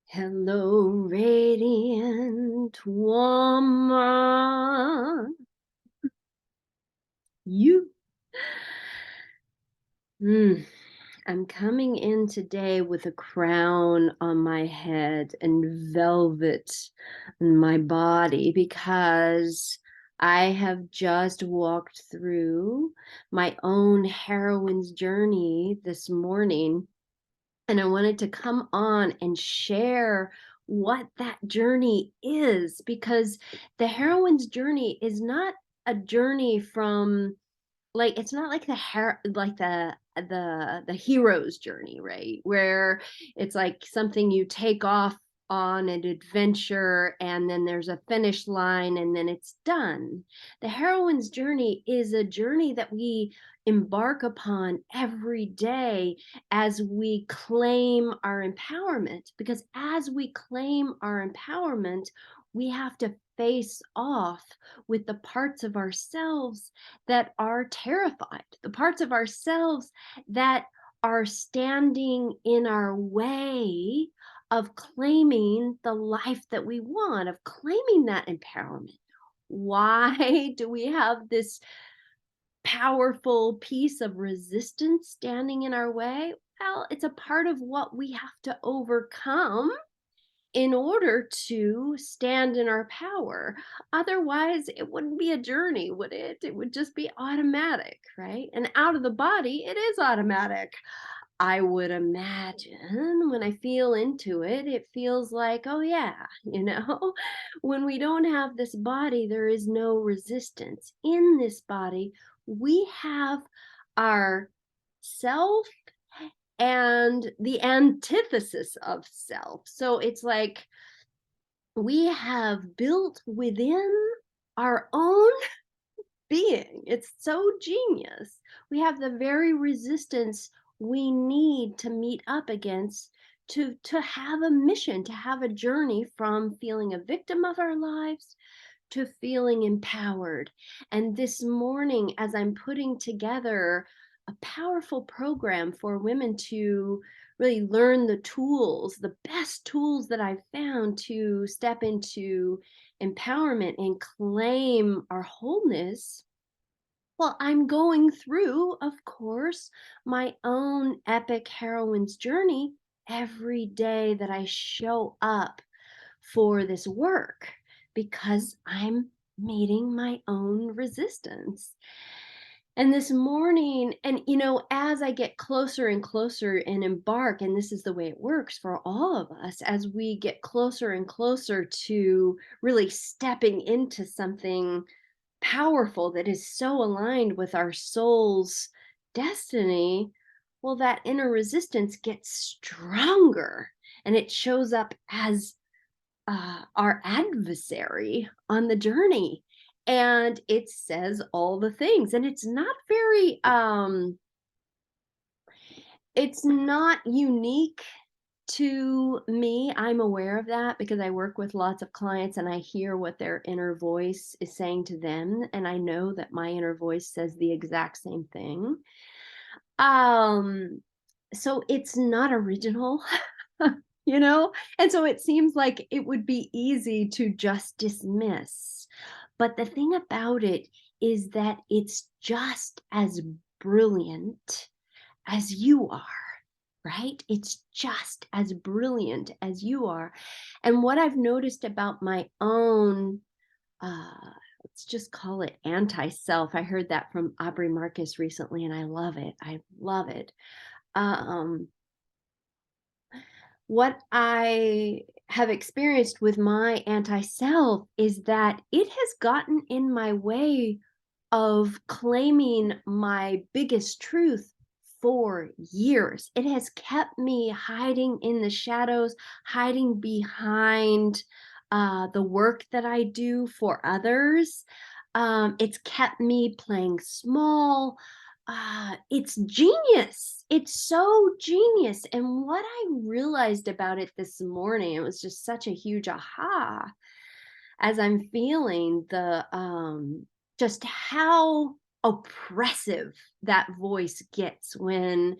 Hello, radiant woman. You. I'm coming in today with a crown on my head and velvet in my body because I have just walked through my own heroine's journey this morning. And I wanted to come on and share what that journey is, because the heroine's journey is not a journey from, like, it's not like the hero's journey, right? Where it's like something you take off on an adventure and then there's a finish line and then it's done. The heroine's journey is a journey that we embark upon every day as we claim our empowerment, because as we claim our empowerment, we have to face off with the parts of ourselves that are terrified, the parts of ourselves that are standing in our way of claiming the life that we want, of claiming that empowerment. Why do we have this powerful piece of resistance standing in our way? Well, it's a part of what we have to overcome in order to stand in our power. Otherwise, it wouldn't be a journey, would it? It would just be automatic, right? And out of the body, it is automatic. I would imagine when I feel into it, it feels like, oh, yeah, when we don't have this body, there is no resistance. In this body, we have our self and the antithesis of self. So it's like we have built within our own being. It's so genius. We have the very resistance we need to meet up against to have a mission, to have a journey from feeling a victim of our lives to feeling empowered. And this morning, as I'm putting together a powerful program for women to really learn the tools, the best tools that I've found to step into empowerment and claim our wholeness, well, I'm going through, of course, my own epic heroine's journey every day that I show up for this work, because I'm meeting my own resistance. And this morning, and as I get closer and closer and embark, and this is the way it works for all of us, as we get closer and closer to really stepping into something powerful that is so aligned with our soul's destiny, well, that inner resistance gets stronger and it shows up as our adversary on the journey. And it says all the things, and it's not unique to me. I'm aware of that because I work with lots of clients and I hear what their inner voice is saying to them, and I know that my inner voice says the exact same thing. So it's not original. And so it seems like it would be easy to just dismiss. But the thing about it is that it's just as brilliant as you are, right? It's just as brilliant as you are. And what I've noticed about my own, let's just call it anti-self. I heard that from Aubrey Marcus recently, and I love it. I love it. What I have experienced with my anti-self is that it has gotten in my way of claiming my biggest truth for years. It has kept me hiding in the shadows, hiding behind the work that I do for others. It's kept me playing small. It's genius. It's so genius. And what I realized about it this morning, it was just such a huge aha as I'm feeling the just how oppressive that voice gets when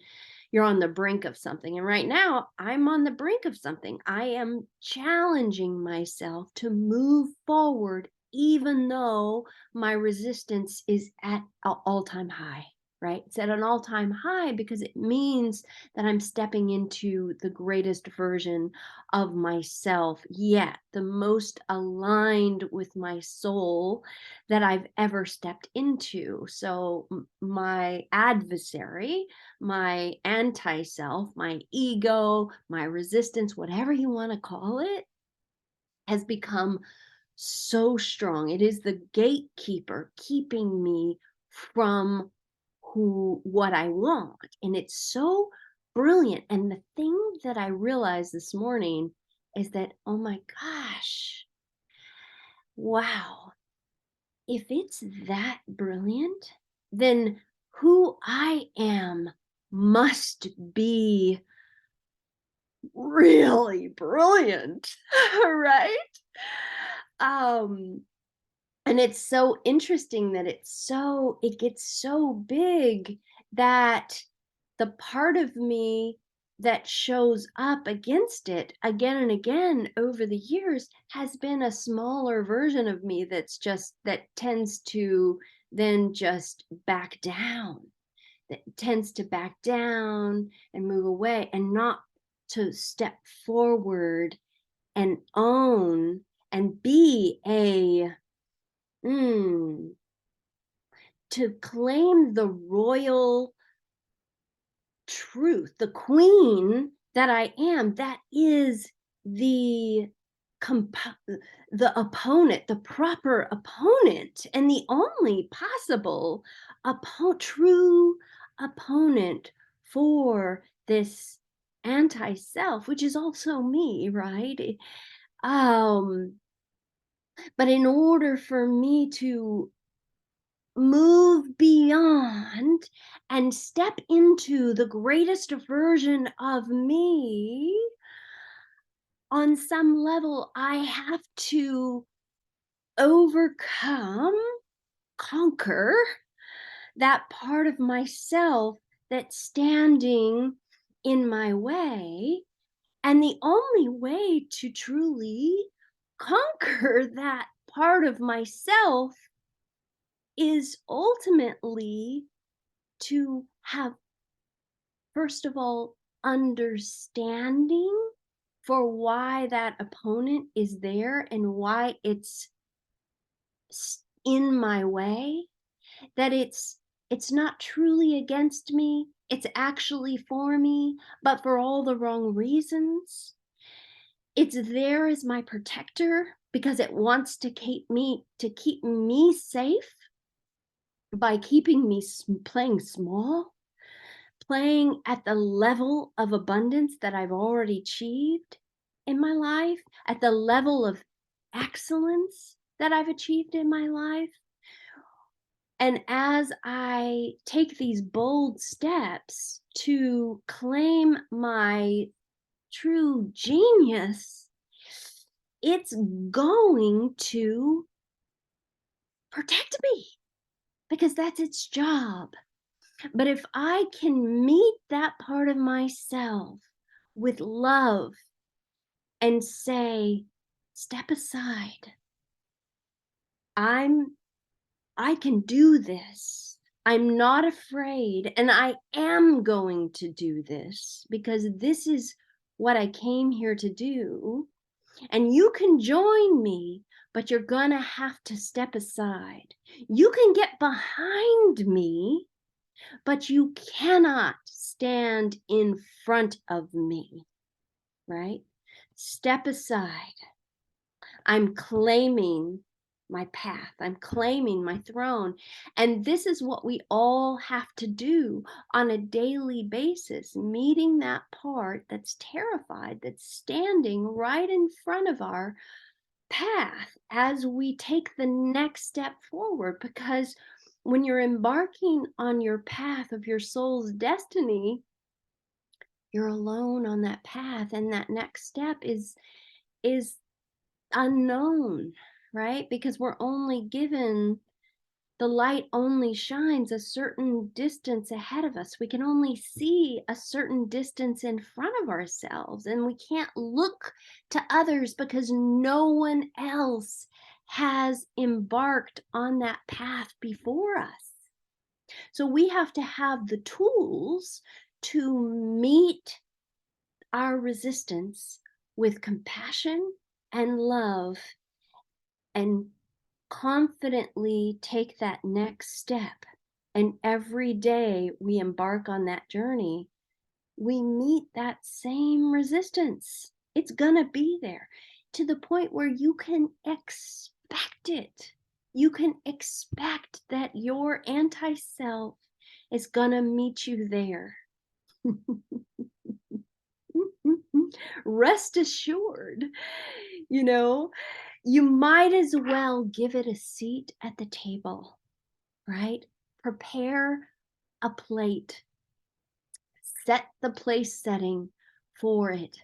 you're on the brink of something. And right now, I'm on the brink of something. I am challenging myself to move forward, even though my resistance is at an all-time high, right? It's at an all-time high because it means that I'm stepping into the greatest version of myself yet, the most aligned with my soul that I've ever stepped into. So my adversary, my anti-self, my ego, my resistance, whatever you want to call it, has become so strong. It is the gatekeeper keeping me from what I want. And it's so brilliant. And the thing that I realized this morning is that, oh my gosh, wow, if it's that brilliant, then who I am must be really brilliant, right? Um, and it's so interesting that it gets so big that the part of me that shows up against it again and again over the years has been a smaller version of me that tends to then just back down, that tends to back down and move away and not to step forward and own and be to claim the royal truth, the queen that I am. That is the opponent, the proper opponent, and the only possible true opponent for this anti-self, which is also me, right? But in order for me to move beyond and step into the greatest version of me, on some level, I have to overcome, conquer that part of myself that's standing in my way. And the only way to truly conquer that part of myself is ultimately to have, first of all, understanding for why that opponent is there and why it's in my way, that it's not truly against me, it's actually for me, but for all the wrong reasons. It's there as my protector because it wants to keep me safe by keeping me playing small, playing at the level of abundance that I've already achieved in my life, at the level of excellence that I've achieved in my life. And as I take these bold steps to claim my true genius, it's going to protect me because that's its job. But if I can meet that part of myself with love and say, step aside, I can do this. I'm not afraid, and I am going to do this because this is what I came here to do. And you can join me, but you're gonna have to step aside. You can get behind me, but you cannot stand in front of me, right? Step aside. I'm claiming my path. I'm claiming my throne. And this is what we all have to do on a daily basis, meeting that part that's terrified, that's standing right in front of our path as we take the next step forward. Because when you're embarking on your path of your soul's destiny, you're alone on that path, and that next step is unknown, right? Because we're only given The light only shines a certain distance ahead of us. We can only see a certain distance in front of ourselves, and we can't look to others because no one else has embarked on that path before us. So we have to have the tools to meet our resistance with compassion and love, and confidently take that next step. And every day we embark on that journey, we meet that same resistance. It's gonna be there to the point where you can expect it. You can expect that your anti-self is gonna meet you there. Rest assured, you know, you might as well give it a seat at the table, right? Prepare a plate, set the place setting for it.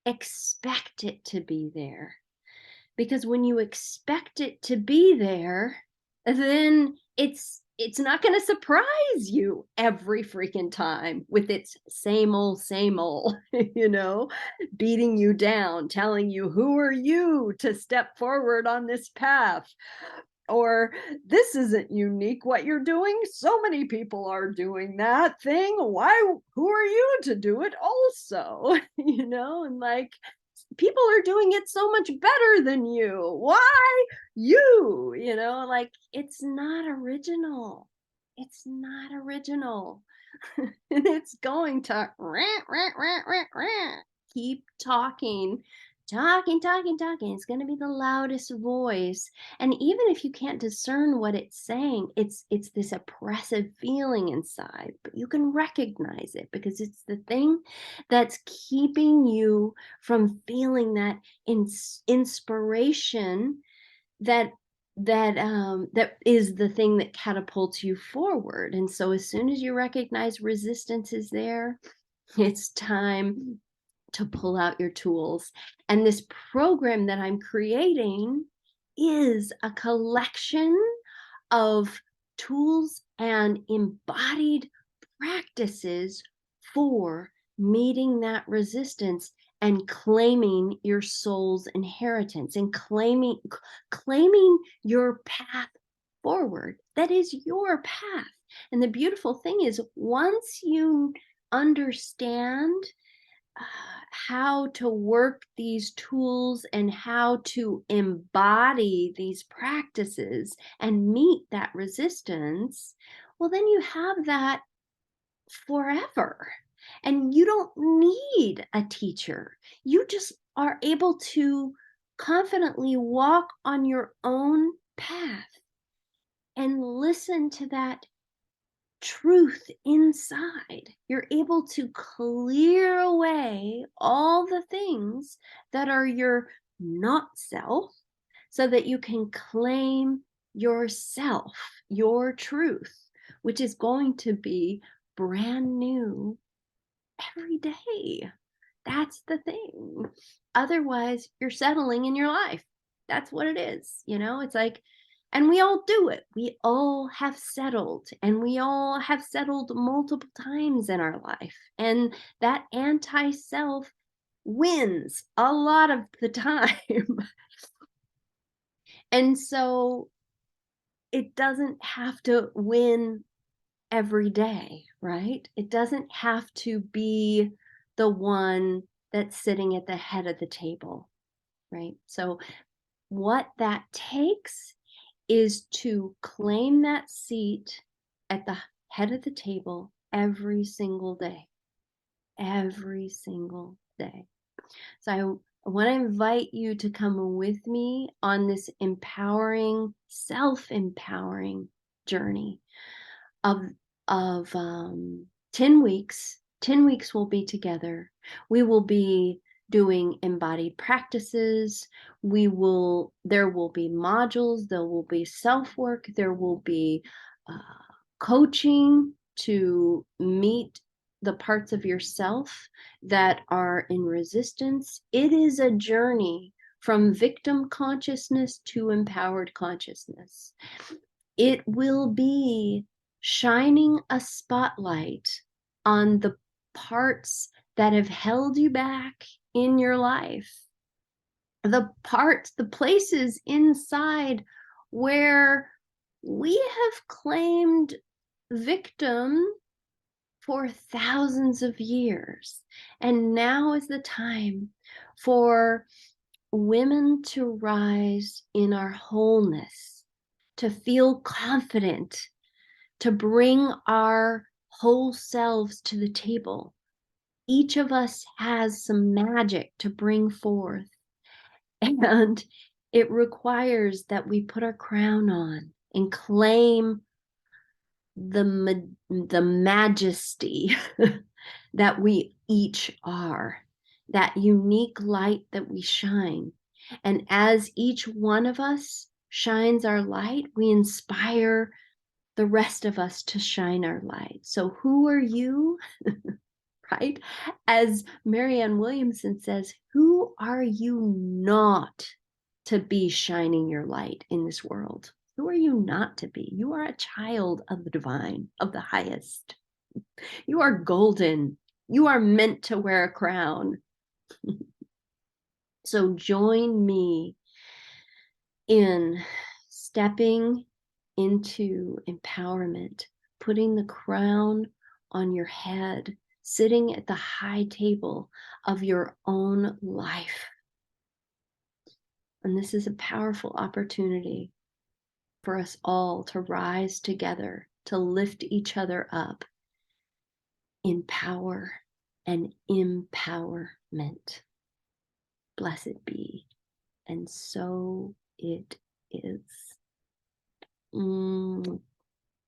Expect it to be there. Because when you expect it to be there, then it's not going to surprise you every freaking time with its same old, you know, beating you down, telling you, who are you to step forward on this path? Or, this isn't unique what you're doing. So many people are doing that thing. Why, who are you to do it also? You know, and like, people are doing it so much better than you. Why you? You know, like, it's not original. It's not original. And it's going to rant, rant, rant, rant, rant. Keep talking, talking. It's going to be the loudest voice. And even if you can't discern what it's saying, it's this oppressive feeling inside, but you can recognize it because it's the thing that's keeping you from feeling that inspiration that is the thing that catapults you forward. And so as soon as you recognize resistance is there, it's time to pull out your tools. And this program that I'm creating is a collection of tools and embodied practices for meeting that resistance and claiming your soul's inheritance and claiming your path forward. That is your path. And the beautiful thing is, once you understand how to work these tools and how to embody these practices and meet that resistance, well, then you have that forever. And you don't need a teacher. You just are able to confidently walk on your own path and listen to that truth inside. You're able to clear away all the things that are your not self so that you can claim yourself, your truth, which is going to be brand new every day. That's the thing. Otherwise, you're settling in your life. That's what it is. You know, it's like, and we all do it. We all have settled, and we all have settled multiple times in our life. And that anti-self wins a lot of the time. And so it doesn't have to win every day, right? It doesn't have to be the one that's sitting at the head of the table, right? So what that takes is to claim that seat at the head of the table every single day. Every single day. So I want to invite you to come with me on this empowering, self-empowering journey of 10 weeks. 10 weeks we'll be together. We will be doing embodied practices. There will be modules, there will be self-work, there will be coaching to meet the parts of yourself that are in resistance. It is a journey from victim consciousness to empowered consciousness. It will be shining a spotlight on the parts that have held you back in your life, the parts, the places inside where we have claimed victim for thousands of years. And now is the time for women to rise in our wholeness, to feel confident, to bring our whole selves to the table. Each of us has some magic to bring forth, and it requires that we put our crown on and claim the majesty that we each are, that unique light that we shine. And as each one of us shines our light, we inspire the rest of us to shine our light. So who are you? Right? As Marianne Williamson says, who are you not to be shining your light in this world? Who are you not to be? You are a child of the divine, of the highest. You are golden. You are meant to wear a crown. So join me in stepping into empowerment, putting the crown on your head, sitting at the high table of your own life. And this is a powerful opportunity for us all to rise together, to lift each other up in power and empowerment. Blessed be. And so it is.